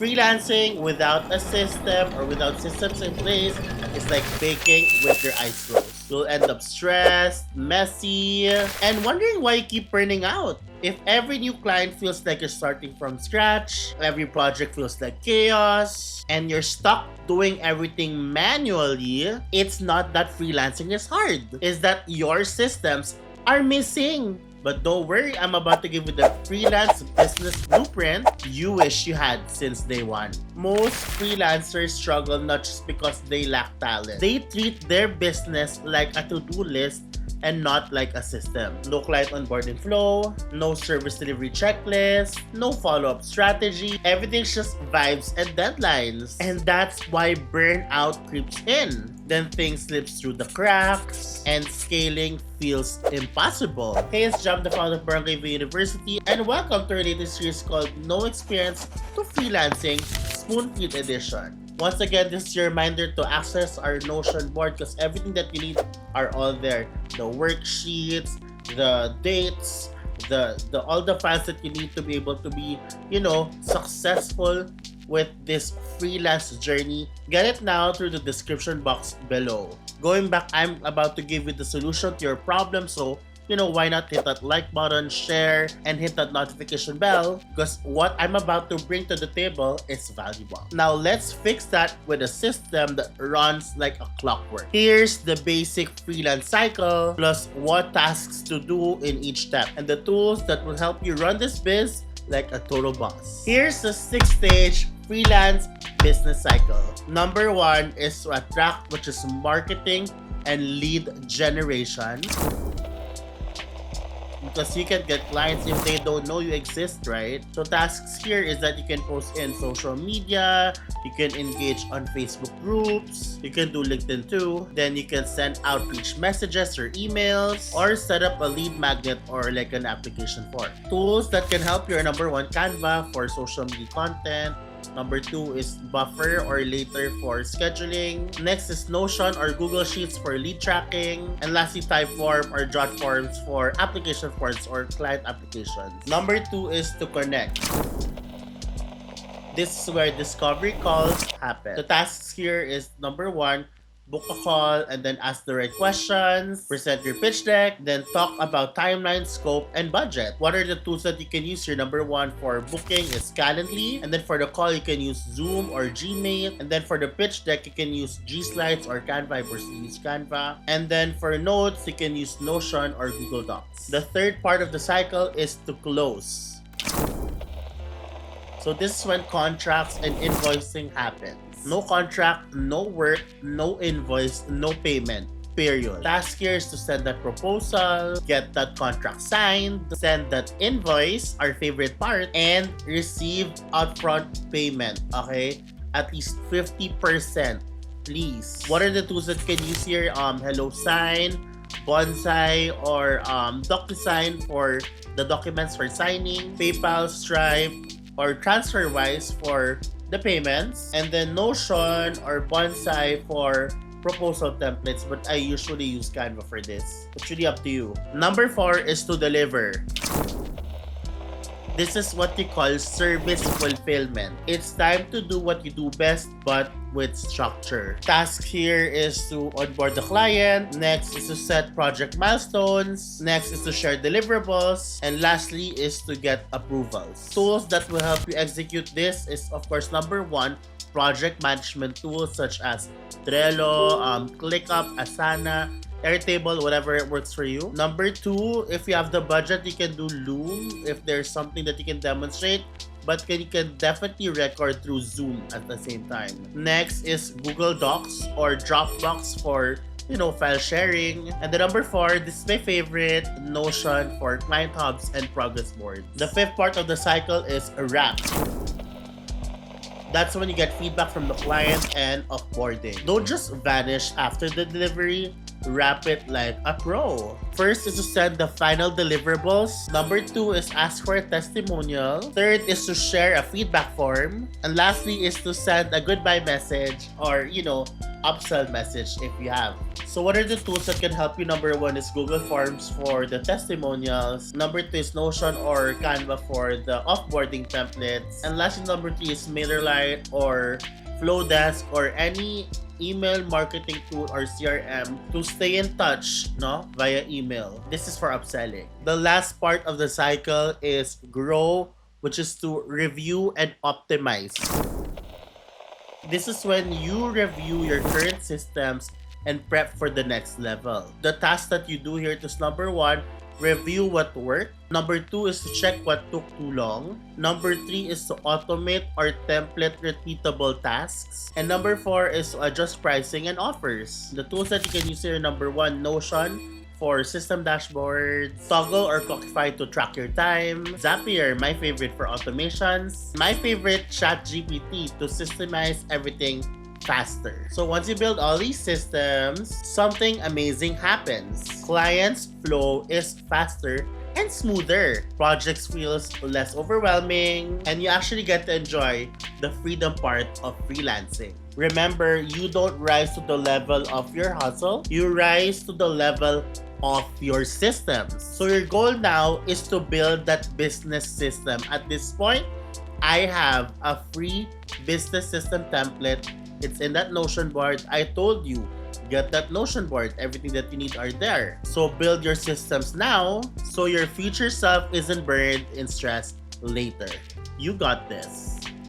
Freelancing without a system or without systems in place is like baking with your eyes closed. You'll end up stressed, messy, and wondering why you keep burning out. If every new client feels like you're starting from scratch, every project feels like chaos, and you're stuck doing everything manually, it's not that freelancing is hard. It's that your systems are missing. But don't worry, I'm about to give you the freelance business blueprint you wish you had since day one. Most freelancers struggle not just because they lack talent. They treat their business like a to-do list and not like a system. No client onboarding flow, no service delivery checklist, no follow-up strategy. Everything's just vibes and deadlines. And that's why burnout creeps in. Then things slips through the cracks and scaling feels impossible. Hey, it's Jam, the founder of Barangay University, and welcome to our latest series called No Experience to Freelancing Spoonfeed Edition. Once again, this is your reminder to access our Notion board because everything that you need are all there. The worksheets, the dates, the all the files that you need to be able to be, successful with this freelance journey. Get it now through the description box below. Going back, I'm about to give you the solution to your problem, so why not hit that like button, share, and hit that notification bell because what I'm about to bring to the table is valuable. Now let's fix that with a system that runs like a clockwork. Here's the basic freelance cycle plus what tasks to do in each step and the tools that will help you run this biz like a total boss. Here's the 6-stage freelance business cycle. Number 1 is to attract, which is marketing and lead generation. Because you can get clients if they don't know you exist, right? So tasks here is that you can post in social media, you can engage on Facebook groups, you can do LinkedIn too, then you can send outreach messages or emails, or set up a lead magnet or like an application form. Tools that can help you are number 1, Canva for social media content. Number 2 is Buffer or Later for scheduling. Next is Notion or Google Sheets for lead tracking. And lastly, Typeform or Jot forms for application forms or client applications. Number 2 is to connect. This is where discovery calls happen. The tasks here is number 1, book a call and then ask the right questions, present your pitch deck, then talk about timeline, scope, and budget. What are the tools that you can use here? Number 1 for booking is Calendly, and then for the call you can use Zoom or Gmail, and then for the pitch deck you can use G Slides or Canva. I personally use Canva, and then for notes you can use Notion or Google Docs. The third part of the cycle is to close. So this is when contracts and invoicing happen. No contract, no work, no invoice, no payment, period. Task here is to send that proposal, get that contract signed, send that invoice, our favorite part, and receive upfront payment, okay? At least 50%, please. What are the tools that you can use here? HelloSign, Bonsai, or DocuSign for the documents for signing, PayPal, Stripe, or TransferWise for the payments, and then Notion or Bonsai for proposal templates, but I usually use Canva for this. It's really up to you. Number 4 is to deliver. This is what you call service fulfillment. It's time to do what you do best, but with structure. Task here is to onboard the client. Next is to set project milestones. Next is to share deliverables. And lastly is to get approvals. Tools that will help you execute this is, of course, number 1, project management tools such as Trello, ClickUp, Asana, Airtable, whatever it works for you. Number 2, if you have the budget, you can do Loom if there's something that you can demonstrate, but you can definitely record through Zoom at the same time. Next is Google Docs or Dropbox for file sharing. And the number 4, this is my favorite, Notion for client hubs and progress boards. The 5th part of the cycle is a wrap. That's when you get feedback from the client and offboarding. Don't just vanish after the delivery. Wrap it like a pro. First is to send the final deliverables. Number 2 is ask for a testimonial. Third is to share a feedback form. And lastly is to send a goodbye message or, upsell message if you have. So what are the tools that can help you? Number one is Google Forms for the testimonials. Number two is Notion or Canva for the offboarding templates. And lastly, number three is MailerLite or Flowdesk or any email marketing tool or CRM to stay in touch via email. This is for upselling. The last part of the cycle is grow, which is to review and optimize. This is when you review your current systems and prep for the next level. The task that you do here is number one, review what worked. Number two is to check what took too long. Number three is to automate or template repeatable tasks. And number four is to adjust pricing and offers. The tools that you can use here, number one, Notion for system dashboards, Toggle or Clockify to track your time, Zapier, my favorite for automations, my favorite ChatGPT to systemize everything faster. So once you build all these systems, something amazing happens. Clients' flow is faster and smoother. Projects feels less overwhelming, and you actually get to enjoy the freedom part of freelancing. Remember, you don't rise to the level of your hustle, you rise to the level of your systems. So your goal now is to build that business system. At this point, I have a free business system template. It's in that Notion board. I told you, get that Notion board. Everything that you need are there. So build your systems now so your future self isn't buried in stress later. You got this.